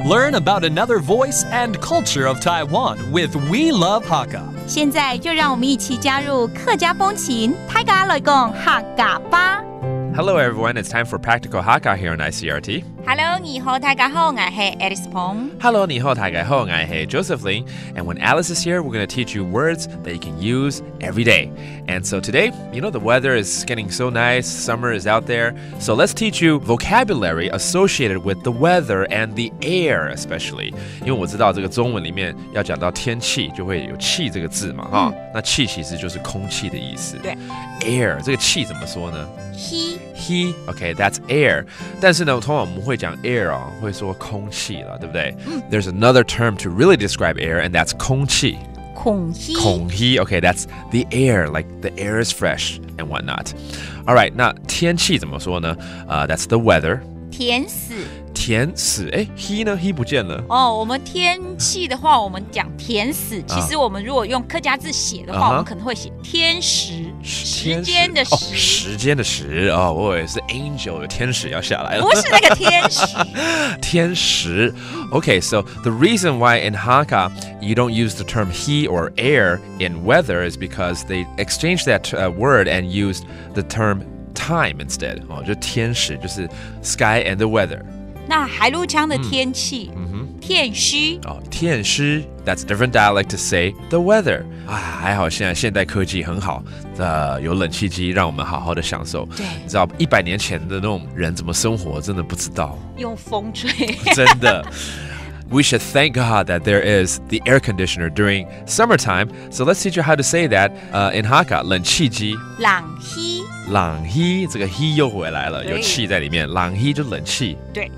Learn about another voice and culture of Taiwan with We Love Hakka. 现在就让我们一起加入客家风情，大家来讲客家吧。Hello everyone, it's time for Practical Hakka here on Icrt. Hello， 你好，大家好，我係 Alice Pong。Hello, 你好，大家好，我係 Joseph Ling. And when Alice is here, we're going to teach you words that you can use every day. And so today, the weather is getting so nice, summer is out there. So let's teach you vocabulary associated with the weather and the air especially. 因为我知道这个中文里面要讲到天气，就会有气这个字嘛，哈。那气其实就是空气的意思。对。Air 这个气怎么说呢？ He, okay, that's air. 但是呢，通常我们会讲 air 会说空气了，对不对？There's another term to really describe air, and that's 空气。空氣， okay, that's the air, like the air is fresh and whatnot. All right, 那天气怎么说呢？That's the weather. 天使。天使，he 呢 ？he 不见了。我们天气的话，我们讲天使。其实我们如果用客家字写的话，我们可能会写天使，时间的时。时间的时我以为是 angel 有天使要下来了。不是那个天使。天使。Okay, so the reason why in Hakka you don't use the term he or air in weather is because they exchanged that word and used the term time instead. 就天使就是 sky and the weather. 那海陆腔的天气，天虚。天虚 that's a different dialect to say the weather. 还好现在现代科技很好，有冷气机让我们好好的享受。对，你知道100年前的那种人怎么生活，真的不知道。用风吹。真的。We should thank God that there is the air conditioner during summertime. So let's teach you how to say that in Hakka. 冷气机。冷氣。冷氣，这个 he 又回来了，有气在里面。冷氣就冷气。对。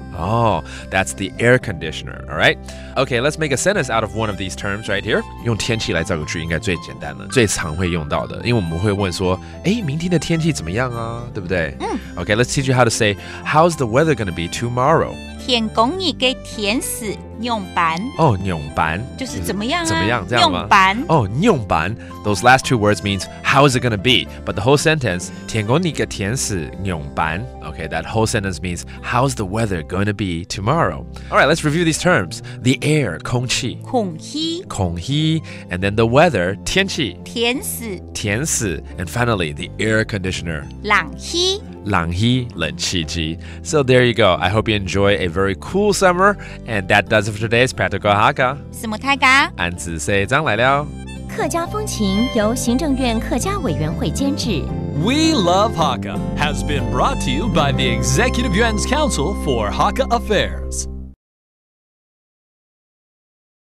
That's the air conditioner. All right. Okay, let's make a sentence out of one of these terms right here. 用天气来造个句应该最简单了，最常会用到的，因为我们会问说，明天的天气怎么样啊？对不对？Okay, let's teach you how to say, how's the weather going to be tomorrow? 天公你给天使用板。用板就是怎么样啊？怎么样这样吗？用板。用板 Those last two words means how is it going to be? But the whole sentence, 天公你给天使用板 Okay, that whole sentence means how's the weather going to be tomorrow? All right, let's review these terms. The air, 空气。空氣。空氣 And then the weather, 天氣。天使。天使 And finally, the air conditioner. 冷氣。冷氣，冷氣機。So there you go. I hope you enjoy a very cool summer. And that does it for today's Practical Hakka. 什麼大家？安子 say 張來了。客家風情由行政院客家委員會監製。We Love Hakka has been brought to you by the Executive Yuan's Council for Hakka Affairs.